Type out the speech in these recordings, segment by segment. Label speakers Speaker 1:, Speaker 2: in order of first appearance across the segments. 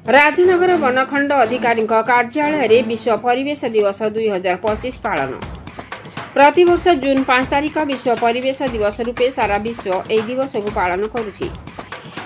Speaker 1: राजनगर वनखंड अधिकारी कार्यालय विश्व परिवेश दिवस 2025 पालन। प्रतिवर्ष जून 5 तारिख विश्व परिवेश दिवस रूपे सारा विश्व यह दिवस को पालन करुछि।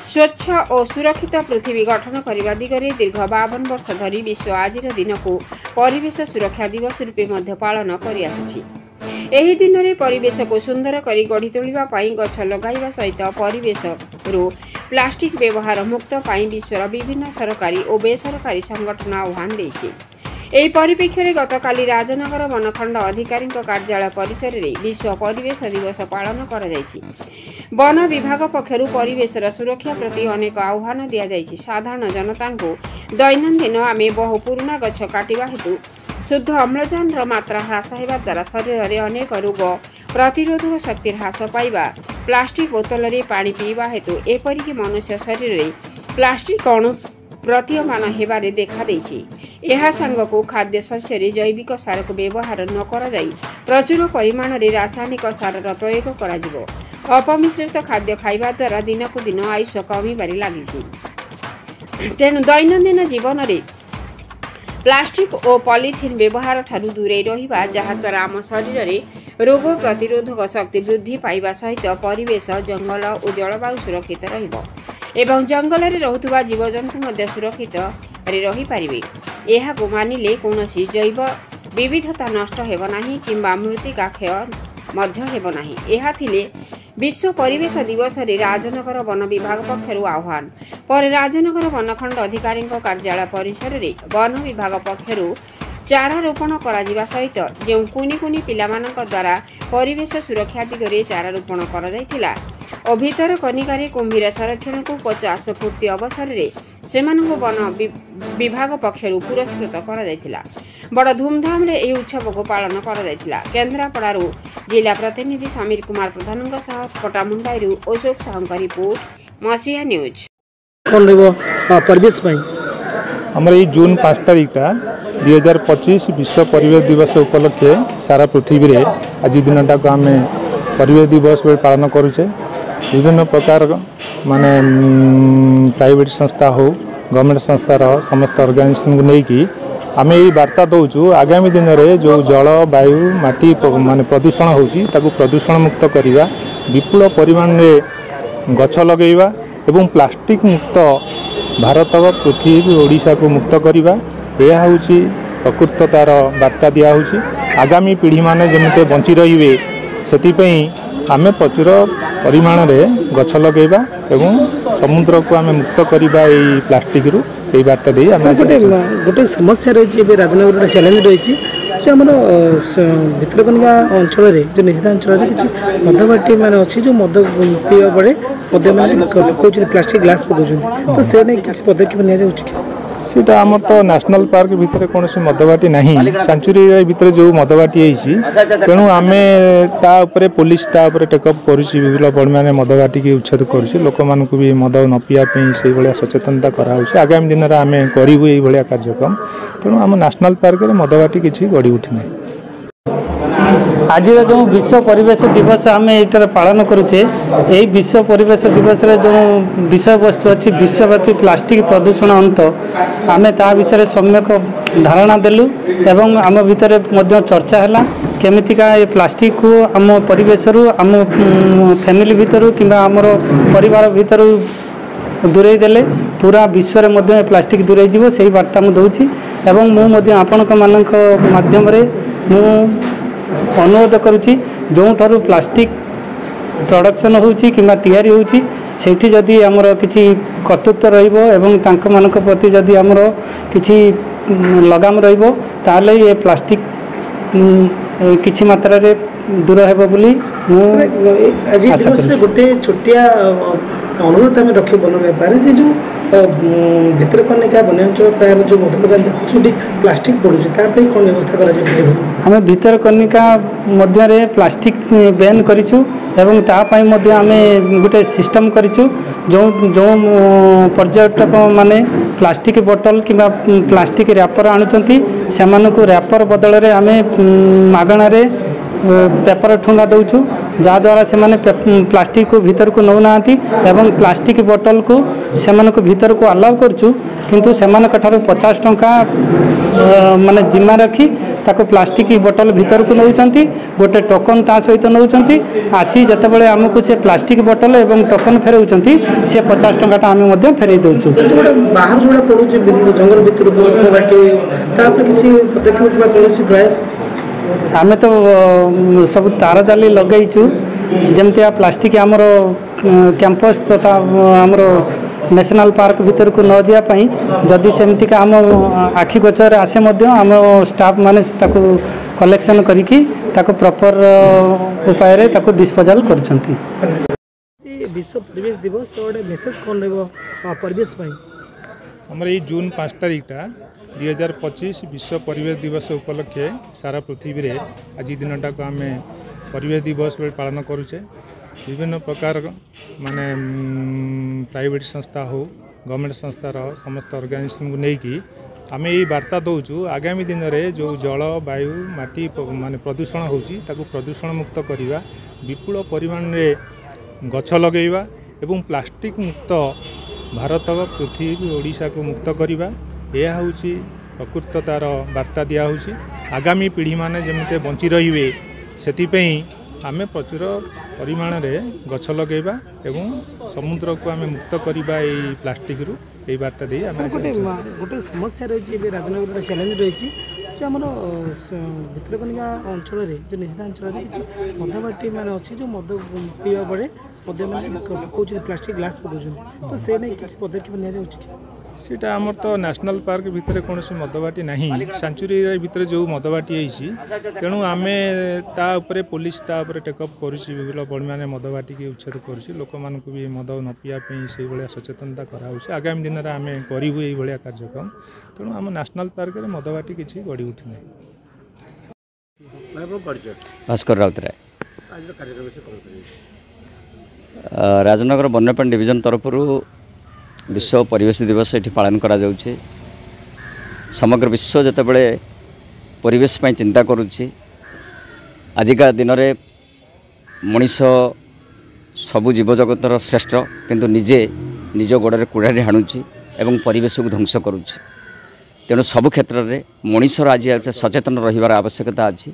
Speaker 1: स्वच्छ और सुरक्षित पृथ्वी गठन करने दिगरे दीर्घ 52 वर्ष धरी विश्व आज दिन को परिवेश सुरक्षा दिवस रूपे मध्य पालन करिआसुछि। एही दिन रे परिवेश को सुंदर करी गढ़ी तोलिबा पई गछ लगाइबा सहित परिवेश रो प्लास्टिक व्यवहार मुक्त पाई विश्वर विभिन्न सरकारी और बेसरकारी संगठन आह्वान देछि। एही परिप्रेक्षी गतकाली राजनगर वनखंड अधिकारी कार्यालय परिसर रे विश्व परिवेश दिवस पालन करा जायछि। वन विभाग पक्षरु परिवेशर सुरक्षा प्रति अनेक आह्वान दिया जायछि। साधारण जनता को दैनंदिन आमे बहु पुराना गछ काटिबा हेतु शुद्ध अम्लजान मात्रा ह्रास होगा द्वारा शरीर में अनेक रोग प्रतिरोधक शक्ति ह्रास पाइबा, प्लास्टिक बोतल रे पानी पीवा हेतु एपरिक मनुष्य शरीर में प्लास्टिक अणु प्रतीयमान हेबारे देखा देछि। यह सांगको खाद्य शस्य जैविक सार को व्यवहार न करा जाई प्रचुर परिमाण रे रासायनिक सार प्रयोग करा जिवो। अपमिश्रित खाद्य खाइबा द्वारा दिन को दिन आयुष कमिबारे लागिछि। तेणु दैनंदिन जीवन रे प्लास्टिक और पॉलीथिन व्यवहार ठारू दूरे रहिबा जहाद्वारा आम शरीर में रोग प्रतिरोधक शक्ति वृद्धि पाइबा सहित परिवेश जंगल और जलवायु सुरक्षित रहिबो एवं जंगल रे रहुतुबा जीवजंतु मध्य सुरक्षित रहि पारिबे। एहाको मानिले कोनोसी जैव विविधता नष्ट हेबो नाही किंबा मृत्तिका क्षय मध्य हेबो नाही। एहा थिले विश्व परिवेश दिवस रे राजनगर वन विभाग पक्षरु आह्वान पर राजनगर वनखंड अधिकारी कार्यालय परिसर रे वन विभाग पक्षरु चारा रोपण करा सहित जो कुनी कुनी पिलामानक द्वारा परिवेश सुरक्षा दिगरे चारा रोपण करा जायतिला और भीतर कनिकारे कुंभीर संरक्षण को 50 पूर्ति अवसर रे सेमानक वन विभाग पक्षरु पुरस्कृत करा जायतिला। बड़ धूमधाम रे एही उत्सव को पालन करा जायतिला। केन्द्रापड़ारू जिला प्रतिनिधि समीर कुमार प्रधानक सह पटामुंडाईरू अशोक साहूंक रिपोर्ट मसीहा न्यूज।
Speaker 2: परिवेश
Speaker 3: हमारे जून 5 तारीख 2025 विश्व परिवेश दिवस उपलक्षे सारा पृथ्वी रे आज दिनटा को आम परिवेश दिवस पालन करुचे। विभिन्न प्रकार माने प्राइवेट संस्था हो गवर्नमेंट संस्था समस्त ऑर्गेनाइजेशन को लेकिन आम ये वार्ता दौचु आगामी दिन में जो जल वायु माटी माने प्रदूषण होची ताकू प्रदूषण मुक्त करवा, विपुल परिमाण में गछ लगेवा एवं प्लास्टिक मुक्त भारत पृथ्वी ओडिशा को मुक्त करवा। यह हूँ प्रकृततार वार्ता दिया हूँ। आगामी पीढ़ी माने जमते बंची रहिबे सेतिपई आमे प्रचुर परिमाण में गछ लगेवा एवं समुद्र को आमे मुक्त करवा ये प्लास्टिक रु यही वार्ता दे।
Speaker 2: गोटे समस्या रही राजनगर चैलेंज रही जो आम भितरकनिका अंचल जो निषिद्धांचल किसी मदबाटी मान अच्छी जो मद पीवा पड़े मद मैंने पकाउन प्लास्टिक ग्लास पकाउन तो से नहीं किसी पदक्षेप
Speaker 3: सीटा आमर तो नेशनल पार्क भितर कौन मदबाटी ना सेंचुरी भितर जो मदबाटी तेणु आम तापर पुलिस टेकअप करुच्ची विभिन्न परिमाण मदबाटी की उच्छेद करुच्ची लोक मान भी मद न पीवाई से भाया सचेतनता कराऊँ। आगामी दिन में आम करूँ ये कार्यक्रम तेणु आम नेशनल पार्क में मदबाटी किसी गढ़ी उठी ना।
Speaker 4: आज जो विश्व परिवेश दिवस आम ये पालन करुचे यही विश्व परिवेश दिवस रे जो विषय वस्तु अच्छी विश्वव्यापी प्लास्टिक प्रदूषण अंत आम ता विषय सम्यक धारणा देलु एवं आम भितर चर्चा है केमितिका ये प्लास्टिक को आम परिवेश आम फैमिली भितर कि आमर परिवार भितर दूरे देले पूरा विश्व में प्लास्टिक दूरे जीव से वार्ता मुझे दूसरी एवं मुझे आपण माध्यम मु अनुरोध करुच्ची जो ठारू प्लास्टिक प्रोडक्शन होची किंबा तैयारी होची सेठी जदि आमर किछि कर्तृत्व रहिबो एवं तांक मानक प्रति जदि आमर किछि लगाम रहिबो ताले ये प्लास्टिक किछि मात्रा रे दूर हेबो बोली
Speaker 2: आज गोटे छोटिया अनुरोध आम रखे वन व्यापार जो भितरकनिका वनांचल तार जो मधुबान देखुं प्लास्टिक पड़ुची कौन व्यवस्था कर
Speaker 4: आम भितरकनिका मध्य प्लास्टिक बैन करूँ एवं तापाई आम गोटे सिस्टम करूँ जो जो पर्यटक माने प्लास्टिक बोतल कि प्लास्टिक रैपर आणुचंती से रैपर बदल में आम मागणार पेपर ठुंगा दौचु जहाँद्वारा से प्लास्टिक को भीतर को नौ ना प्लास्टिक बोतल को से भीतर को अलाउ करूँ किंतु से 50 टंका माने जिम्मा रखी ताको प्लास्टिक बोतल भीतर को नौचंती गोटे टोकन ता सहित नौचंती आसी जते बळे हमकु से प्लास्टिक बोतल एवं टोकन फेरउचंती से 50 टंका आमे मध्ये फेरई दउछु।
Speaker 2: बाहर जोड़ा पड़ुछि जंगल भीतर को बाटी ता पर किछि पदक्षेप बा कोनोसी प्रयास
Speaker 4: आमे तो सब तार जाली लगैछु जमती आ प्लास्टिक आमर कैंपस तथा आमर नेशनल पार्क भीतर को न जावाई जदि सेमती का आम आखि गोचर आसे आम स्टाफ माने ताको कलेक्शन करिकी ताको प्रॉपर उपाय रे ताको डिस्पोजल करछंती।
Speaker 2: विश्व परिवेश दिवस तो गोटे मेसेज कौन रहिबो परिवेश पई
Speaker 3: हमर ई जून 5 तारिखटा 2025 विश्व परिवेश दिवस उपलक्षे सारा पृथ्वी रे आज दिनटा को आम परिवेश दिवस पालन करुचे विभिन्न प्रकार माने प्राइवेट संस्था हो गवर्नमेंट संस्थार समस्त ऑर्गेनाइजेशन को लेकिन आम यही वार्ता दौचु आगामी दिन में जो जल वायु माटी माने प्रदूषण होची ताकू प्रदूषण मुक्त करवा विपुल परिमाण रे गछ लगेवा एवं प्लास्टिक मुक्त भारत पृथ्वी ओडिशा को मुक्त करवा यह हूँ प्रकृत तार वार्ता दिहूँ आगामी पीढ़ी माने जमते बंची रहिबे सेतिपई आमे प्रचुर परिमाण रे गछ लगेबा एवं समुद्र को आमे मुक्त करबा ए प्लास्टिक रु ए बार्ता दे आमे
Speaker 2: गोटे समस्या रही राजनगर चैलेंज रही जो आम भितरकनिका अंचल जो निषिद्ध अंचल किसी मदबाटी मान अच्छी जो मद पीवा बड़े मद पकाउछन प्लास्टिक ग्लास पकाउछन तो से नहीं किसी पदक्षेप निया जाउछि
Speaker 3: सीटा आमर तो नेशनल पार्क भितर कौन मदबाटी नहीं सेंचुरी भितर जो मदबाटी तेणु आम तापर पुलिस तापर टेकअप कर बड़ी मदबाटी की उच्छेद कर लोक मान भी मद न पीवाई से भाया सचेतनता कराऊँ आगामी दिन में आम करूँ ये कार्यक्रम तेणु आम नेशनल पार्क में मदबाटी किसी गढ़ी उठी ना।
Speaker 5: भास्कर राउतराय राजनगर वन्यप्राणी डिविजन तरफ विश्व परिवेश दिवस ये पालन करा जाउछे। समग्र विश्व जितेबाला परिवेश पर चिंता करुच्ची आजिका दिन में मनीष सबु जीवजगतर श्रेष्ठ किंतु निजे निज गोड़े कुड़ाड़ी हाणुची एवं परिवेश को ध्वंस करुच्ची तेणु सबु क्षेत्र में मनीषर आज सचेतन रहिबार आवश्यकता अच्छी।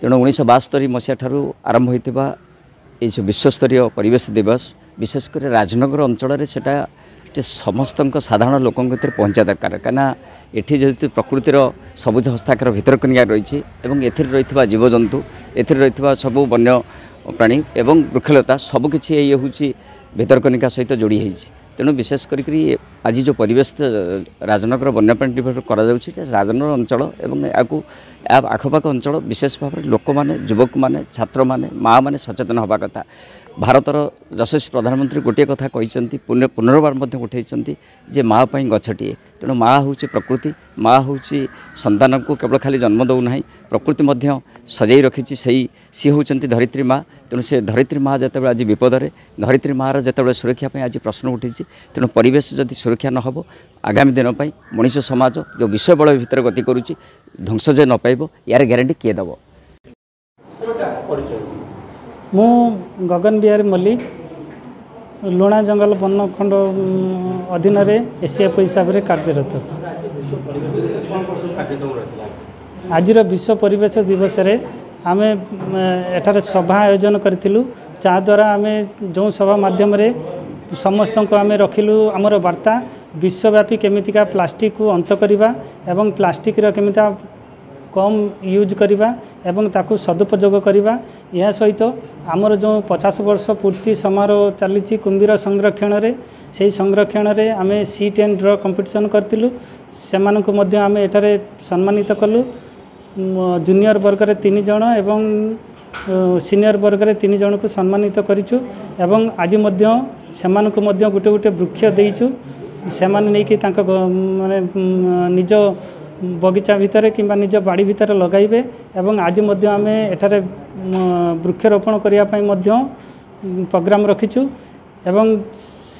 Speaker 5: तेणु 1972 मसीहा ठारू आरंभ होइतिबा ये विश्वस्तरीय परिवेश दिवस विशेषकर राजनगर अंचल सेटा समस्त साधारण लोकों भीतर पहुँचा दरकार कहीं ये प्रकृतिर सबुज हस्ताक्षर भितरकनिका रही रही जीवजंतु ए सबू वन्य प्राणी एवं वृक्षलता सबकि ये हूँ भितरकनिका सहित जोड़ी होती तेणु विशेष करी आज जो परिवेश राजनगर वन्यप्राणी दिवस करा राजनगर अंचल एवं आखपाख अंचल विशेष भाव में लोक मैंने युवक मैंने छात्र मैंने माँ मैंने सचेतन हवा कथा। भारतर यशस्वी प्रधानमंत्री गोटे कथा कहते पुनर्बार उठे जे माँ पर गछटिए तेणु माँ हूँ प्रकृति माँ हूँ संतान को केवल खाली जन्म दौना प्रकृति सजाई रखी सी हूँ धरित्री माँ तेणु से धरित्री माँ जिते आज विपदे धरित्री माँ जिते सुरक्षा आज प्रश्न उठी तेणु परिवेश जदि सुरक्षा न हो आगामी दिन पर मनीष समाज जो विषय बल भितर गति करुच्ची ध्वंस जे न पाइब यार ग्यारंटी किए दब।
Speaker 4: मु गगन बिहारी मल्लिक लुणा जंगल वनखंड अधीन एसीएफ हिसाब से कार्यरत। आज विश्व परिवेश दिवस रे आम एठार सभा आयोजन करूँ जहाँद्वारा आम जो सभा माध्यम समस्त को आम रखिलु आमर वार्ता विश्वव्यापी केमितिका प्लास्टिक को अंत करवा एवं प्लास्टिक केमिता कम यूज करवा एवं ताकू सदुपयोग करवा यह सहित आमर जो 50 वर्ष पूर्ति समारोह चली कुंभीर संरक्षण रे से संरक्षण रे आम सीट एंड ड्र कंपिटिशन करतिलु सेमानकु मध्य आम एठारे सम्मानित कलु जूनियर वर्ग रे 3 जण एवं सीनियर वर्ग रे 3 जण को सम्मानित करिछु एवं आज मध्य सेमानकु मध्य गोटे गोटे वृक्ष देइछु सेमाने नै कि तांका माने निज बगीचा भितर कि निज बाड़ी भितर लगाइबे एवं आज मध्य आम एठारे वृक्षरोपण करने प्रोग्राम रखीचु एवं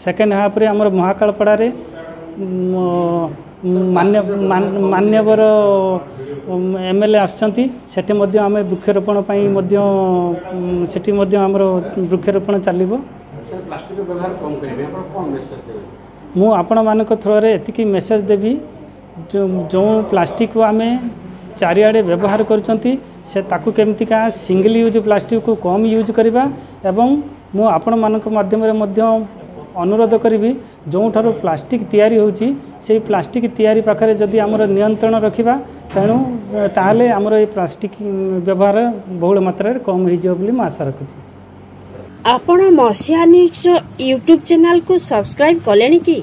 Speaker 4: सेकेंड हाफ रे आमर महाकालपड़ा रे मान्यवर एमएलए आसछंती सेठी मध्य आमे वृक्षरोपण पई मध्य सेठी मध्य हमरो वृक्षरोपण चलिबो।
Speaker 6: प्लास्टिक व्यवहार कम करिवे आपण कोन मेसेज देबे?
Speaker 4: मु आपण मानक थ्रो रे एतिकी मेसेज देबी जो प्लास्टिक को आमे चारिआडे व्यवहार करछंती से ताकू केमतिका सिंगल यूज प्लास्टिक को कम यूज करबा एवं मु आपण मानक माध्यम रे मध्य अनुरोध करी जो ठारो प्लास्टिक तैयारी होची से प्लास्टिक तैयारी पाखरे जदि आमर नियंत्रण रखिबा तेणु ताहले आमर ए प्लास्टिक व्यवहार बहुल मात्रा रे कम हो बोली मैं आशा रखुची।
Speaker 1: आपण मसीहा न्यूज यूट्यूब चैनल को सब्सक्राइब कलेनी कि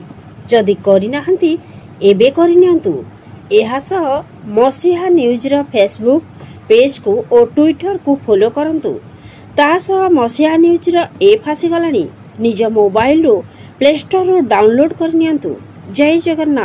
Speaker 1: जदि करि नाहंती एबे करि नियंतु। एहा सह मसीहा न्यूज रो फेसबुक पेज को और ट्विटर को फॉलो करंतु। ता सह मसीहा न्यूज रो ऐप आसी गलानी निज मोबाइल रो प्ले स्टोर रो डाउनलोड कर नियंतु। जय जगन्नाथ।